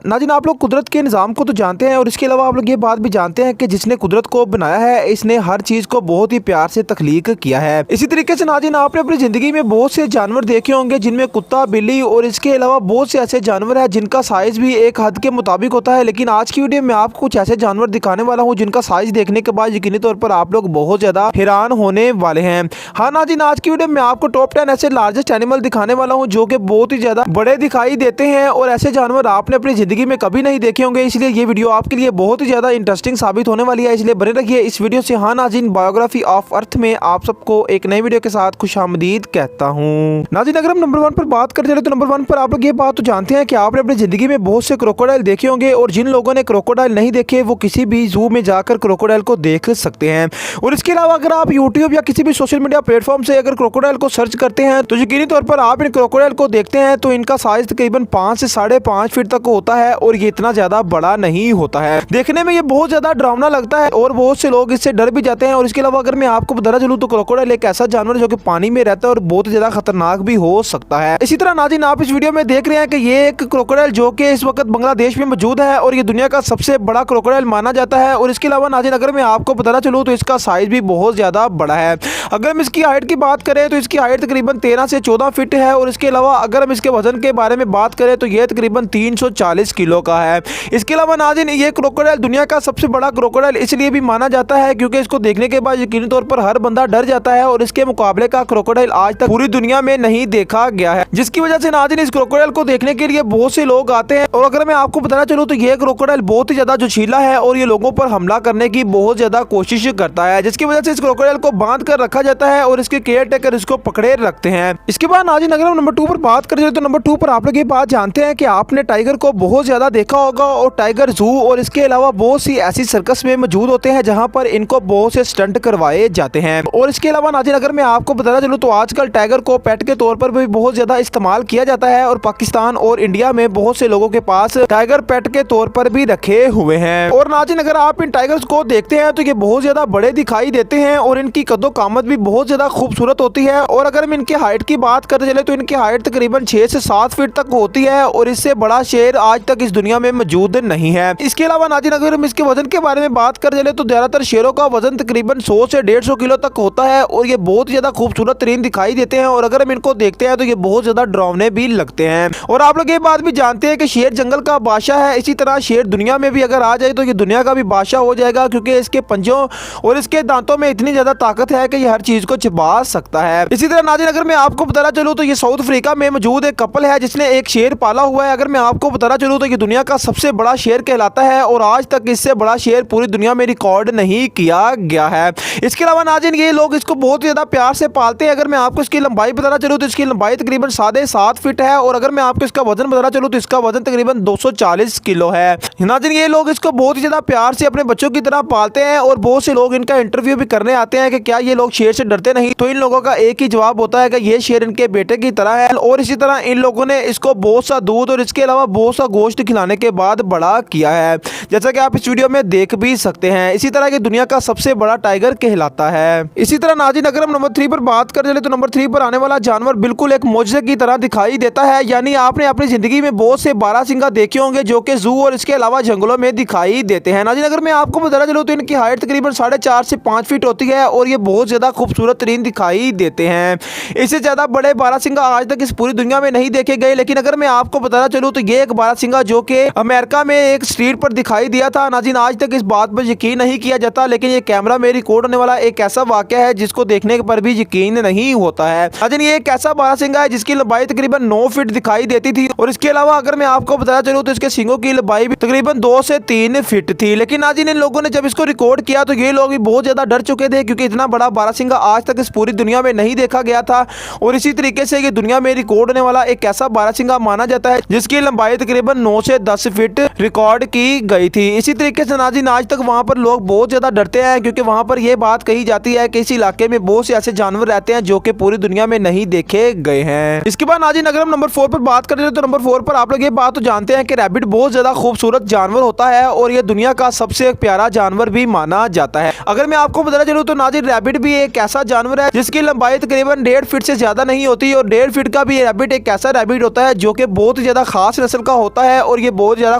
नाज़रीन, आप लोग कुदरत के निज़ाम को तो जानते हैं और इसके अलावा आप लोग ये बात भी जानते हैं कि जिसने कुदरत को बनाया है इसने हर चीज़ को बहुत ही प्यार से तख्लीक किया है। इसी तरीके से नाज़रीन, आपने अपनी ज़िंदगी में बहुत से जानवर देखे होंगे जिनमें कुत्ता, बिल्ली और इसके अलावा बहुत से ऐसे जानवर हैं जिनका साइज़ भी एक हद के मुताबिक होता है। लेकिन आज की वीडियो में आपको कुछ ऐसे जानवर दिखाने वाला हूँ जिनका साइज़ देखने के बाद यकीनी तौर पर आप लोग बहुत ज़्यादा हैरान होने वाले हैं। हाँ नाज़रीन, आज की वीडियो में आपको टॉप 10 ऐसे लार्जेस्ट एनिमल दिखाने वाला हूँ जो कि बहुत ही ज़्यादा बड़े दिखाई देते हैं और ऐसे जानवर आपने अपनी ज़िंदगी में कभी नहीं देखे होंगे। इसलिए ये वीडियो आपके लिए बहुत ही ज़्यादा इंटरेस्टिंग साबित होने वाली है, इसलिए बने रहिए इस वीडियो से। हाँ नाज़रीन, बायोग्राफी ऑफ अर्थ में आप सबको एक नई वीडियो के साथ खुशामदीद कहता हूँ। नाज़रीन, अगर हम नंबर 1 पर बात करते हैं तो नंबर 1 पर आप लोग ये बात तो जानते हैं कि आपने अपनी ज़िंदगी में बहुत से क्रोकोडाइल देखे होंगे और जिन लोगों ने क्रोकोडाइल नहीं देखे वो किसी भी जू में जाकर क्रोकोडाइल को देख सकते हैं। और इसके अलावा अगर आप यूट्यूब या किसी भी सोशल मीडिया प्लेटफॉर्म से अगर क्रोकोडाइल को सर्च करते हैं तो यकीनी तौर पर आप इन क्रोकोडाइल को देखते हैं तो इनका साइज तकरीबन 5 से 5.5 फीट तक होता है और ये इतना ज्यादा बड़ा नहीं होता है। देखने में ये बहुत ज्यादा डरावना लगता है और बहुत से लोग इससे डर भी जाते हैं। और इसके अलावा अगर मैं आपको बताना चलूं तो क्रोकोडाइल एक ऐसा जानवर जो कि पानी में रहता है और बहुत ज्यादा खतरनाक भी हो सकता है। इसी तरह नाज़रीन, आप इस वीडियो में देख रहे हैं कि ये एक क्रोकोडाइल जो कि इस वक्त बांग्लादेश में मौजूद है और ये दुनिया का सबसे बड़ा क्रोकोडाइल माना जाता है। और इसके अलावा नाज़रीन, अगर मैं आपको बताना चलूँ तो इसका साइज भी बहुत ज्यादा बड़ा है। अगर हम इसकी हाइट की बात करें तो इसकी हाइट तकरीबन 13 से 14 फीट है और इसके अलावा अगर हम इसके वजन के बारे में बात करें तो ये तकरीबन 340 किलो का है। इसके अलावा नाज़रीन, ये क्रोकोडाइल दुनिया का सबसे बड़ा क्रोकोडाइल इसलिए भी माना जाता है क्योंकि इसको देखने के बाद यकीनी तौर पर हर बंदा डर जाता है और इसके मुकाबले का क्रोकोडाइल आज तक पूरी दुनिया में नहीं देखा गया है, जिसकी वजह से नाज़रीन इस क्रोकोडाइल को देखने के लिए बहुत से लोग आते हैं। और अगर मैं आपको बताना चलूँ तो ये क्रोकोडाइल बहुत ही ज्यादा जोशीला है और ये लोगों पर हमला करने की बहुत ज्यादा कोशिश करता है, जिसकी वजह से इस क्रोकोडाइल को बांध कर रखा जाता है और इसके केयर टेकर इसको पकड़े रखते हैं। इसके बाद नाज़रीन, अगर हम नंबर 2 पर बात करें तो नंबर 2 पर आप लोग ये बात जानते हैं कि आपने टाइगर को बहुत ज्यादा देखा होगा और टाइगर जू और इसके अलावा बहुत सी ऐसी सर्कस में मौजूद होते हैं जहां पर इनको बहुत से स्टंट करवाए जाते हैं। और इसके अलावा नाज़रीन, अगर मैं आपको बताना चलूं तो आजकल टाइगर को पेट के तौर पर भी बहुत ज्यादा इस्तेमाल किया जाता है और पाकिस्तान और इंडिया में बहुत से लोगों के पास टाइगर पेट के तौर पर भी रखे हुए हैं। और नाज़रीन, अगर आप इन टाइगर्स को देखते हैं तो ये बहुत ज्यादा बड़े दिखाई देते हैं और इनकी कदो कामत भी बहुत ज्यादा खूबसूरत होती है। और अगर हम इनकी हाइट की बात करते चले तो इनकी हाइट तकरीबन 6 से 7 फीट तक होती है और इससे बड़ा शेर आज तक इस दुनिया में मौजूद नहीं है। इसके अलावा नाज़रीन, अगर हम इसके वजन के बारे में बात कर चले तो ज्यादातर शेरों का वजन तकरीबन 100 से 150 किलो तक होता है और ये बहुत ज्यादा खूबसूरत तरीन दिखाई देते हैं। और अगर हम इनको देखते हैं तो ये बहुत ज्यादा डरावने भी लगते हैं। और आप लोग ये बात भी जानते हैं कि शेर जंगल का बादशाह है, इसी तरह शेर दुनिया में भी अगर आ जाए तो ये दुनिया का भी बादशाह हो जाएगा क्योंकि इसके पंजों और इसके दांतों में इतनी ज्यादा ताकत है कि ये हर चीज को चिबा सकता है। इसी तरह नाज़रीन, अगर मैं आपको बताना चलूँ तो ये साउथ अफ्रीका में मौजूद एक कपल है जिसने एक शेर पाला हुआ है। अगर मैं आपको बताना चलूँ तो ये दुनिया का सबसे बड़ा शेर कहलाता है और आज तक इससे बड़ा शेर पूरी दुनिया में रिकॉर्ड नहीं किया गया है। इसके अलावा नाज़रीन, ये लोग इसको बहुत ज्यादा प्यार से पालते हैं। अगर मैं आपको इसकी लंबाई बताना चलूँ तो इसकी लंबाई तकरीबन 7.5 फीट है और अगर मैं आपको इसका वजन बताना चलूँ तो इसका वजन तकरीबन 240 किलो है। नाज़रीन, ये लोग इसको बहुत ही ज्यादा प्यार से अपने बच्चों की तरह पालते हैं और बहुत से लोग इनका इंटरव्यू भी करने आते हैं कि क्या ये लोग शेर से डरते नहीं, तो इन लोगों का एक ही जवाब होता है कि ये शेर इनके बेटे की तरह है। और इसी तरह इन लोगों ने इसको बहुत सा दूध और इसके अलावा बहुत सा गोश्त खिलाने के बाद बड़ा किया है, जैसा कि आप इस वीडियो में देख भी सकते हैं। इसी तरह की दुनिया का सबसे बड़ा टाइगर कहलाता है। इसी तरह नाज़रीन, अगर हम नंबर 3 पर बात कर चले तो नंबर 3 पर आने वाला जानवर बिल्कुल एक मौजज़े की तरह दिखाई देता है। यानी आपने अपनी जिंदगी में बहुत से बारहसिंगा देखे होंगे जो कि जू और इसके अलावा जंगलों में दिखाई देते हैं। नाज़रीन, अगर मैं आपको बताना चलूँ तो इनकी हाइट तकरीबन 4.5 से 5 फीट होती है और ये बहुत ज्यादा खूबसूरत तरीन दिखाई देते हैं। इससे ज्यादा बड़े बारहसिंगा आज तक इस पूरी दुनिया में नहीं देखे गए। लेकिन अगर मैं आपको बताना चलूँ तो ये एक बारहसिंगा जो कि अमेरिका में एक स्ट्रीट पर दिखाई दिया था। नाज़रीन, आज तक इस बात पर यकीन नहीं किया जाता, लेकिन ये कैमरा में रिकॉर्ड होने वाला एक ऐसा वाकया है जिसको देखने पर भी यकीन नहीं होता है। नाज़रीन, ये एक ऐसा बारहसिंगा है जिसकी लंबाई तकरीबन 9 फीट दिखाई देती थी और इसके अलावा अगर मैं आपको बताना चलूँ तो इसके सींगों की लंबाई भी तकरीबन 2 से 3 फीट थी। लेकिन नाज़रीन, इन लोगों ने जब इसको रिकॉर्ड किया तो ये लोग भी बहुत ज्यादा डर चुके थे क्योंकि इतना बड़ा बारहसिंगा आज तक इस पूरी दुनिया में नहीं देखा गया था। और इसी तरीके से ये दुनिया में रिकॉर्ड होने वाला एक ऐसा बारहसिंगा माना जाता है जिसकी लंबाई तकरीबन 9 से 10 फीट रिकॉर्ड की गई थी। इसी तरीके से नाज़रीन, आज तक वहां पर लोग बहुत ज्यादा डरते हैं क्योंकि वहां पर यह बात कही जाती है कि इस इलाके में बहुत से ऐसे जानवर रहते हैं जो कि पूरी दुनिया में नहीं देखे गए हैं। इसके बाद नाज़रीन, अगर हम नंबर 4 पर बात करें तो नंबर 4 पर आप लोग ये बात तो जानते हैं कि रैबिट बहुत ज्यादा खूबसूरत जानवर होता है और ये दुनिया का सबसे प्यारा जानवर भी माना जाता है। अगर मैं आपको बताना चलूँ तो नाज़रीन, रैबिट भी एक ऐसा जानवर है जिसकी लंबाई तकरीबन 1.5 फीट से ज्यादा नहीं होती और 1.5 फीट का भी रैबिट एक ऐसा रैबिट होता है जो कि बहुत ज्यादा खास नस्ल का होता है है और ये बहुत ज्यादा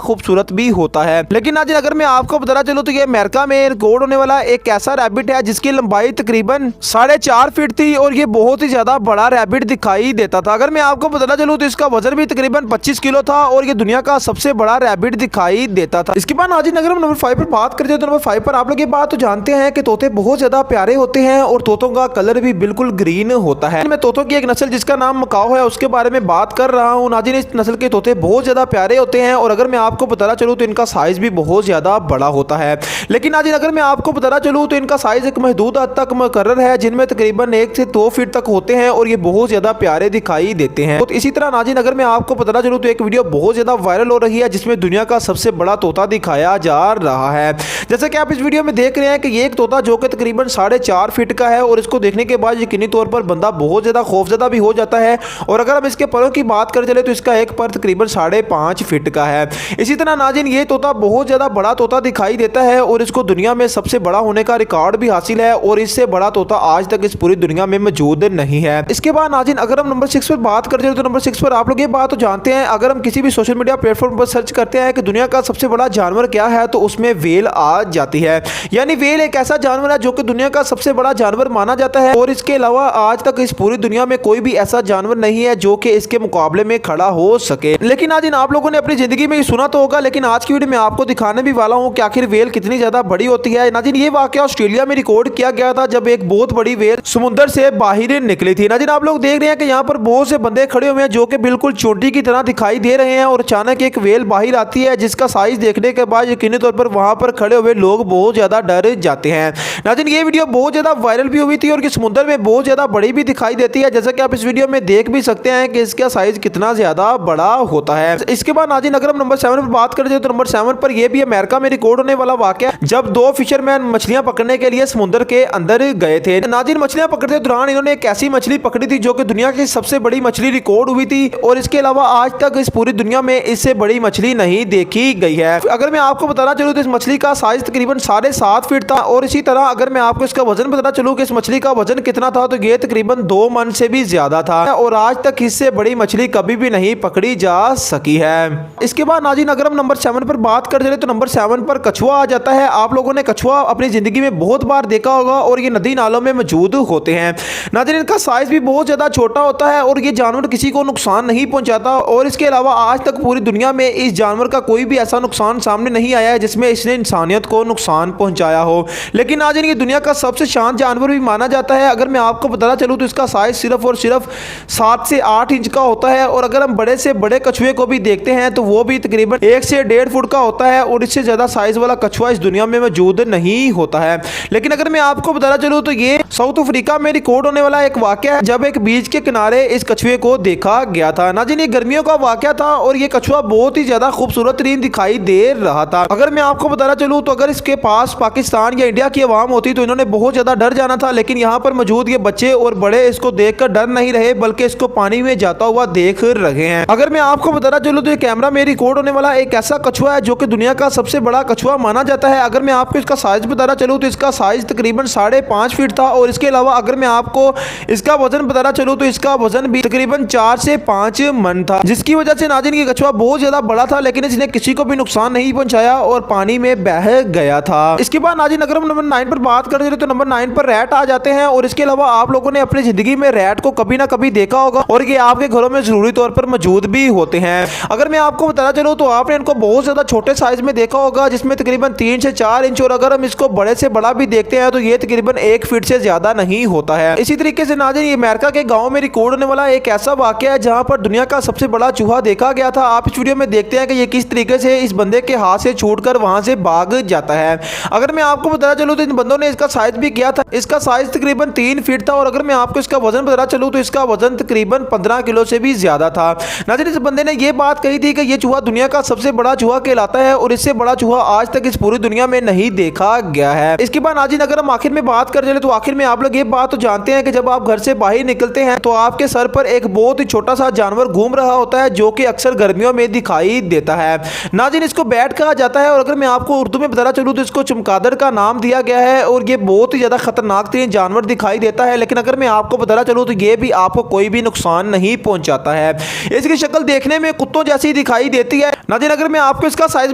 खूबसूरत भी होता है। लेकिन नाज़रीन अगर मैं आपको बताना चलूँ तो ये अमेरिका में रिकॉर्ड होने वाला एक ऐसा रैबिट है जिसकी लंबाई तकरीबन 4.5 फीट थी और ये बहुत ही ज्यादा बड़ा रैबिट दिखाई देता था। अगर मैं आपको बताना चलूँ तो इसका वजन भी तकरीबन 25 किलो था और ये दुनिया का सबसे बड़ा रैबिट दिखाई देता था। इसके बाद नाज़रीन अगर हम नंबर 5 पर बात करते हैं तो नंबर 5 पर आप लोग ये बात तो जानते हैं कि तोते बहुत ज्यादा प्यारे होते हैं और तोतों का कलर भी बिल्कुल ग्रीन होता है। मैं तोतों की एक नस्ल जिसका नाम मकाओ है उसके बारे में बात कर रहा हूँ। नाज़रीन इस नस्ल के तोते बहुत ज्यादा प्यारे होते हैं और अगर मैं आपको बताना चलूँ तो इनका साइज भी बहुत ज्यादा बड़ा होता है। लेकिन नाज़रीन अगर मैं आपको बताना चलूँ तो इनका साइज एक महदूद हद तक मुकर्रर है जिनमें तकरीबन 1 से 2 फीट तक होते हैं और ये बहुत ज्यादा प्यारे दिखाई देते हैं। तो इसी तरह नाज़रीन अगर मैं आपको बताना चलूँ तो एक वीडियो बहुत ज्यादा वायरल हो रही है जिसमें दुनिया का सबसे बड़ा तोता दिखाया जा रहा है। जैसे कि आप इस वीडियो में देख रहे हैं कि ये एक तोता जो कि तकरीबन 4.5 फीट का है और इसको देखने के बाद यकीनी तौर पर बंदा बहुत ज्यादा खौफजदा भी हो जाता है। और अगर हम इसके परों की बात कर चले तो इसका एक पर तकरीबन 5.5 फीट का है। इसी तरह नाज़रीन ये तोता बहुत ज्यादा बड़ा तोता दिखाई देता है और इसको दुनिया में सबसे बड़ा होने का रिकॉर्ड भी हासिल है और इससे बड़ा तोता आज तक इस पूरी दुनिया में मौजूद नहीं है। इसके बाद नाज़रीन अगर हम नंबर 6 पर बात करते हैं तो नंबर 6 पर आप लोग ये बात तो जानते हैं अगर हम किसी भी सोशल मीडिया प्लेटफॉर्म पर सर्च करते हैं कि दुनिया का सबसे बड़ा जानवर क्या है तो उसमें वेल आ जाती है। यानी वेल एक ऐसा जानवर है जो कि दुनिया का सबसे बड़ा जानवर माना जाता है और इसके अलावा आज तक इस पूरी दुनिया में कोई भी ऐसा जानवर नहीं है जो कि इसके मुकाबले में खड़ा हो सके। लेकिन नाज़रीन आप लोगों ने अपनी जिंदगी में ये सुना तो होगा लेकिन आज की वीडियो में आपको दिखाने भी वाला हूं कि आखिर वेल कितनी ज्यादा बड़ी होती है। नाज़रीन ये वाकया ऑस्ट्रेलिया में रिकॉर्ड किया गया था जब एक बहुत बड़ी वेल समुद्र से बाहर निकली थी। नाज़रीन आप लोग देख रहे हैं कि यहाँ पर बहुत से बंदे खड़े हुए हैं जो कि बिल्कुल चोटी की तरह दिखाई दे रहे हैं और अचानक एक वेल बाहर आती है जिसका साइज देखने के बाद यकीनी तौर पर वहां पर खड़े हुए लोग बहुत ज्यादा डर जाते हैं। नाज़रीन ये वीडियो बहुत ज्यादा वायरल भी हुई थी और समुद्र में बहुत ज्यादा बड़ी भी दिखाई देती है जैसा कि आप इस वीडियो में देख भी सकते हैं कि इसका साइज कितना ज्यादा बड़ा होता है। इसके बाद नाज़रीन अगर हम नंबर 7 पर बात करते हैं तो नंबर 7 पर यह भी अमेरिका में रिकॉर्ड होने वाला वाकया जब 2 फिशरमैन मछलियां पकड़ने के लिए समुद्र के अंदर गए थे। नाज़रीन मछलियां पकड़ते दौरान इन्होंने एक ऐसी मछली पकड़ी थी जो कि दुनिया की सबसे बड़ी मछली रिकॉर्ड हुई थी और इसके अलावा आज तक इस पूरी दुनिया में इससे बड़ी मछली नहीं देखी गई है। अगर मैं आपको बताना चलूँ तो इस मछली का साइज तकरीबन 7.5 फीट था और इसी तरह अगर मैं आपको इसका वजन बताना चलूँ कि इस मछली का वजन कितना था तो ये तकरीबन 2 मन से भी ज्यादा था और आज तक इससे बड़ी मछली कभी भी नहीं पकड़ी जा सकी है। इसके बाद नाज़रीन अगर हम नंबर 7 पर बात कर चले तो नंबर 7 पर कछुआ आ जाता है। आप लोगों ने कछुआ अपनी जिंदगी में बहुत बार देखा होगा और ये नदी नालों में मौजूद होते हैं। नाज़रीन इनका साइज भी बहुत ज्यादा छोटा होता है और ये जानवर किसी को नुकसान नहीं पहुंचाता और इसके अलावा आज तक पूरी दुनिया में इस जानवर का कोई भी ऐसा नुकसान सामने नहीं आया है जिसमें इसने इंसानियत को नुकसान पहुंचाया हो। लेकिन नाज़रीन ये दुनिया का सबसे शांत जानवर भी माना जाता है। अगर मैं आपको बताना चलूँ तो इसका साइज सिर्फ और सिर्फ 7 से 8 इंच का होता है और अगर हम बड़े से बड़े कछुए को भी देखते हैं तो वो भी तकरीबन 1 से 1.5 फुट का होता है और इससे ज्यादा साइज वाला कछुआ इस दुनिया में मौजूद नहीं होता है। लेकिन अगर मैं आपको बताना चलूँ तो ये साउथ अफ्रीका में रिकॉर्ड होने वाला एक वाकया है जब एक बीच के किनारे इस कछुए को देखा गया था। नाज़रीन ये गर्मियों का वाकया था और ये कछुआ बहुत ही ज्यादा खूबसूरत तरीन दिखाई दे रहा था। अगर मैं आपको बताना चलूँ तो अगर इसके पास पाकिस्तान या इंडिया की आवाम होती तो इन्होंने बहुत ज्यादा डर जाना था। लेकिन यहाँ पर मौजूद ये बच्चे और बड़े इसको देखकर डर नहीं रहे बल्कि इसको पानी में जाता हुआ देख रहे हैं। अगर मैं आपको बताना चलूँ तो ये कैमरा में रिकॉर्ड होने वाला एक ऐसा कछुआ है जो कि दुनिया का सबसे बड़ा कछुआ माना जाता है। अगर मैं आपको इसका साइज बताना चलूँ तो इसका साइज तकरीबन 5.5 फीट था और इसके अलावा अगर मैं आपको इसका वजन बताना चलूँ तो इसका वजन भी तकरीबन 4 से 5 मन था जिसकी वजह से नाज़रीन ये कछुआ बहुत ज्यादा बड़ा था लेकिन इसने किसी को भी नुकसान नहीं पहुंचाया और पानी में बह गया था। इसके बाद नाज़रीन अगर हम नंबर 9 पर बात करते हैं तो नंबर 9 पर रैट आ जाते हैं और इसके अलावा आप लोगों ने अपनी जिंदगी में रैट को कभी ना कभी देखा होगा और ये आपके घरों में जरूरी तौर पर मौजूद भी होते हैं। अगर मैं आपको बताना चलूँ तो आपने इनको बहुत ज्यादा छोटे साइज में देखा होगा जिसमें तकरीबन 3 से 4 इंच और अगर हम इसको बड़े से बड़ा भी देखते हैं तो ये तकरीबन 1 फीट से ज्यादा नहीं होता है। इसी तरीके से नाज़रीन ये अमेरिका के गाँव में रिकॉर्ड होने वाला एक ऐसा वाकया है जहाँ पर दुनिया का सबसे बड़ा चूहा देखा गया था। आप इस वीडियो में देखते हैं कि ये किस तरीके से इस बंदे के हाथ से छूटकर वहां से भाग जाता है। अगर मैं आपको बताना चलूँ तो इन बंदों ने इसका साइज भी किया था। इसका साइज तकरीबन 3 फीट था और अगर मैं आपको इसका वजन बताना चलूँ तो इसका वजन तकरीबन 15 किलो से भी ज्यादा था। नाज़रीन इस बंदे ने यह बात कही थी कि यह चूहा दुनिया का सबसे बड़ा चूहा कहलाता है और इससे बड़ा चूहा आज तक इस पूरी दुनिया में नहीं देखा गया है। इसके बाद नाज़रीन अगर हम आखिर में बात कर चले तो आखिर में आप लोग ये बात तो जानते हैं कि जब आप घर से बाहर निकलते हैं तो आपके सर पर एक बहुत ही छोटा सा जानवर घूम रहा होता है जो कि अक्सर गर्मियों में दिखाई देता है। नाज़रीन इसको बैट कहा जाता है और अगर मैं आपको उर्दू में बताना चलूँ तो इसको चमगादड़ का नाम दिया गया है और ये बहुत ही ज्यादा खतरनाक तरीन जानवर दिखाई देता है। लेकिन अगर मैं आपको बताना चलूँ तो ये भी आपको कोई भी नुकसान नहीं पहुंचाता है। इसकी शक्ल देखने में कुत्तों जैसी दिखाई देती है। नाज़रीन अगर मैं आपको इसका साइज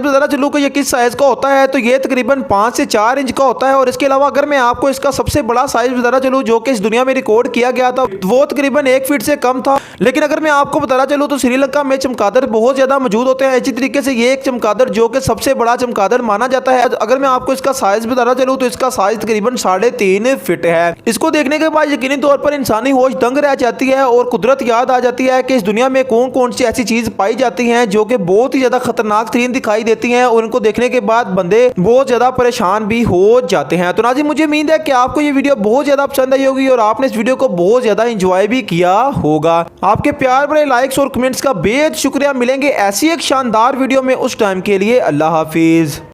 बताना चलूँ कि ये किस साइज का होता है तो ये तकरीबन 5 से 4 इंच का होता है। और इसके अलावा अगर मैं आपको इसका सबसे बड़ा साइज बताना चलूँ जो कि इस दुनिया में रिकॉर्ड किया गया था वो तकरीबन 1 फीट से कम था। लेकिन अगर मैं आपको बताना चलूँ तो श्रीलंका में चमगादड़ बहुत ज्यादा मौजूद होते हैं। इसी तरीके से ये एक चमगादड़ जो कि सबसे बड़ा चमगादड़ माना जाता है। अगर मैं आपको इसका साइज बताना चलूँ तो इसका साइज तकरीबन 3.5 फीट है। इसको देखने के बाद यकीनी तौर पर इंसानी होश दंग रह जाती है और कुदरत याद आ जाती है कि इस दुनिया में कौन कौन सी ऐसी चीज पाई जाती हैं जो कि बहुत ही ज्यादा खतरनाक तरीन दिखाई देती हैं और उनको देखने के बाद बंदे बहुत ज्यादा परेशान भी हो जाते हैं। तो नाज़रीन मुझे उम्मीद है कि आपको ये वीडियो बहुत ज्यादा पसंद आई होगी और आपने इस वीडियो को बहुत ज्यादा एंजॉय भी किया होगा। आपके प्यार भरे लाइक्स और कमेंट्स का बेहद शुक्रिया। मिलेंगे ऐसी एक शानदार वीडियो में, उस टाइम के लिए अल्लाह हाफिज।